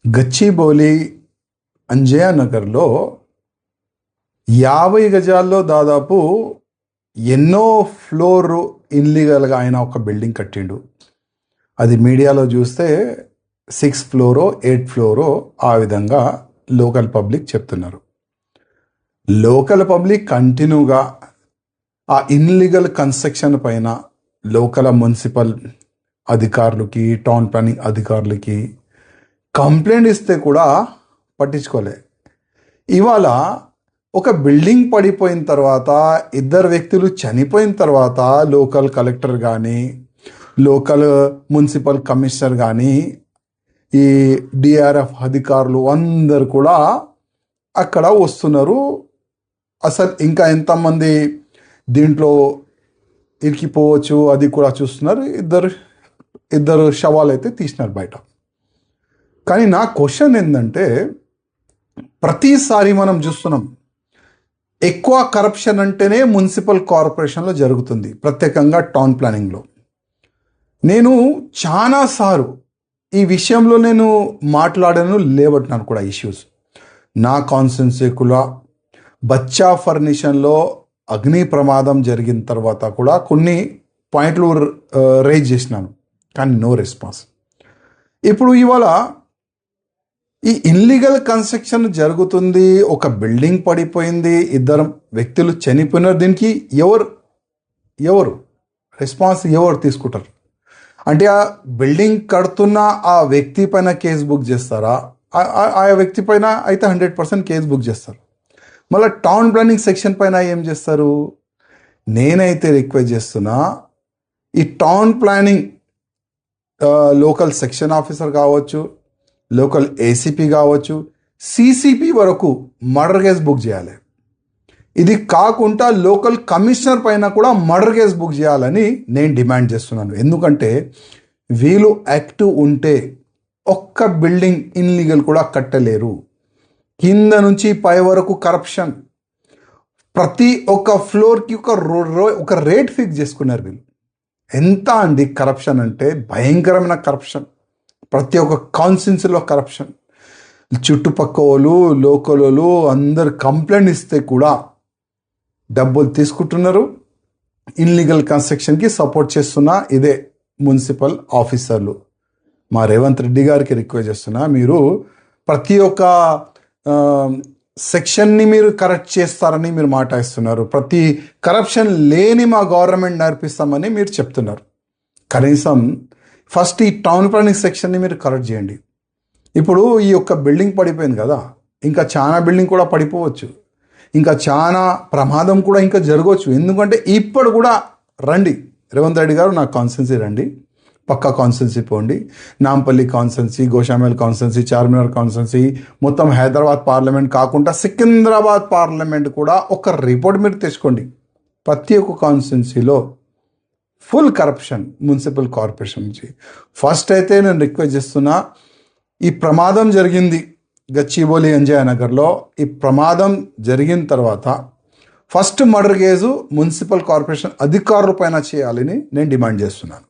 గచ్చిబౌలి అంజయ్య నగర్లో 50 గజాల్లో దాదాపు ఎన్నో ఫ్లోర్ ఇన్లీగల్గా ఆయన ఒక బిల్డింగ్ కట్టిండు. అది మీడియాలో చూస్తే 6 ఫ్లోరో 8 ఫ్లోరో ఆ విధంగా లోకల్ పబ్లిక్ చెప్తున్నారు. లోకల్ పబ్లిక్ కంటిన్యూగా ఆ ఇన్లీగల్ కన్స్ట్రక్షన్ పైన లోకల్ మున్సిపల్ అధికారులకి, టౌన్ ప్లానింగ్ అధికారులకి కంప్లైంట్ ఇస్తే కూడా పట్టించుకోలే. ఇవాళ ఒక బిల్డింగ్ పడిపోయిన తర్వాత, 2 వ్యక్తులు చనిపోయిన తర్వాత లోకల్ కలెక్టర్ కానీ, లోకల్ మున్సిపల్ కమిషనర్ కానీ, ఈ డిఆర్ఎఫ్ అధికారులు అందరు కూడా అక్కడ వస్తున్నారు. అసలు ఇంకా ఎంతమంది దీంట్లో ఇరికిపోవచ్చు అది కూడా చూస్తున్నారు. ఇద్దరు శవాలు అయితే తీసినారు బయట. కానీ నా క్వశ్చన్ ఏంటంటే, ప్రతిసారి మనం చూస్తున్నాం ఎక్కువ కరప్షన్ అంటేనే మున్సిపల్ కార్పొరేషన్లో జరుగుతుంది, ప్రత్యేకంగా టౌన్ ప్లానింగ్లో. నేను చాలాసార్లు ఈ విషయంలో నేను మాట్లాడాను, లేవట్టినాను కూడా ఇష్యూస్. నా కాన్స్టిట్యున్సీలో బచ్చా ఫర్నిషన్లో అగ్ని ప్రమాదం జరిగిన తర్వాత కూడా కొన్ని పాయింట్లు రేజ్ చేసినాను, కానీ నో రెస్పాన్స్. ఇప్పుడు ఇవాళ ఈ ఇన్లీగల్ కన్స్ట్రక్షన్ జరుగుతుంది, ఒక బిల్డింగ్ పడిపోయింది, 2 వ్యక్తులు చనిపోయినారు. దీనికి ఎవరు రెస్పాన్స్ ఎవరు తీసుకుంటారు? అంటే ఆ బిల్డింగ్ కడుతున్న ఆ వ్యక్తి పైన కేసు బుక్ చేస్తారా? ఆ వ్యక్తి పైన అయితే 100% కేసు బుక్ చేస్తారు. మళ్ళీ టౌన్ ప్లానింగ్ సెక్షన్ పైన ఏం చేస్తారు? నేనైతే రిక్వెస్ట్ చేస్తున్నా, ఈ town planning local section officer కావచ్చు, లోకల్ ఏసీపీ కావచ్చు, సిసిపి వరకు మర్డర్ కేసు బుక్ చేయాలి. ఇది కాకుండా లోకల్ కమిషనర్ పైన కూడా మర్డర్ కేసు బుక్ చేయాలని నేను డిమాండ్ చేస్తున్నాను. ఎందుకంటే వీళ్ళు యాక్టివ్ ఉంటే ఒక్క బిల్డింగ్ ఇన్లీగల్ కూడా కట్టలేరు. కింద నుంచి పై వరకు కరప్షన్, ప్రతి ఒక్క ఫ్లోర్కి ఒక రేట్ ఫిక్స్ చేసుకున్నారు వీళ్ళు. ఎంత అండి కరప్షన్ అంటే, భయంకరమైన కరప్షన్. ప్రతి ఒక్క కాన్స్టిట్యున్సీలో కరప్షన్. చుట్టుపక్కల వాళ్ళు, లోకల్ వాళ్ళు అందరు కంప్లైంట్ ఇస్తే కూడా డబ్బులు తీసుకుంటున్నారు. ఇన్లీగల్ కన్స్ట్రక్షన్కి సపోర్ట్ చేస్తున్నా ఇదే మున్సిపల్ ఆఫీసర్లు. మా రేవంత్ రెడ్డి గారికి రిక్వెస్ట్ చేస్తున్నా, మీరు ప్రతి ఒక్క సెక్షన్ని మీరు కరెక్ట్ చేస్తారని మీరు మాట ఇస్తున్నారు. ప్రతి కరప్షన్ లేని మా గవర్నమెంట్ నేర్పిస్తామని మీరు చెప్తున్నారు. కనీసం ఫస్ట్ ఈ టౌన్ ప్లానింగ్ సెక్షన్ని మీరు కరెక్ట్ చేయండి. ఇప్పుడు ఈ యొక్క బిల్డింగ్ పడిపోయింది కదా, ఇంకా చాలా బిల్డింగ్ కూడా పడిపోవచ్చు, ఇంకా చాలా ప్రమాదం కూడా ఇంకా జరగవచ్చు. ఎందుకంటే ఇప్పుడు కూడా రండి రేవంత్ రెడ్డి గారు, నా కాన్స్టిట్యున్సీ రండి, పక్కా కాన్స్టిట్యున్సీ పోండి. Nampally constituency, Goshamahal constituency, Charminar constituency, మొత్తం హైదరాబాద్ పార్లమెంట్ కాకుండా సికింద్రాబాద్ పార్లమెంట్ కూడా ఒక రిపోర్ట్ మీరు తెచ్చుకోండి. ప్రతి ఒక్క కాన్స్టిట్యున్సీలో ఫుల్ కరప్షన్ మున్సిపల్ కార్పొరేషన్ నుంచి. ఫస్ట్ అయితే నేను రిక్వెస్ట్ చేస్తున్నా, ఈ ప్రమాదం జరిగింది గచ్చిబౌలి అంజయ్య నగర్లో. ఈ ప్రమాదం జరిగిన తర్వాత first murder case municipal corporation అధికారుల పైన చేయాలని నేను డిమాండ్ చేస్తున్నాను.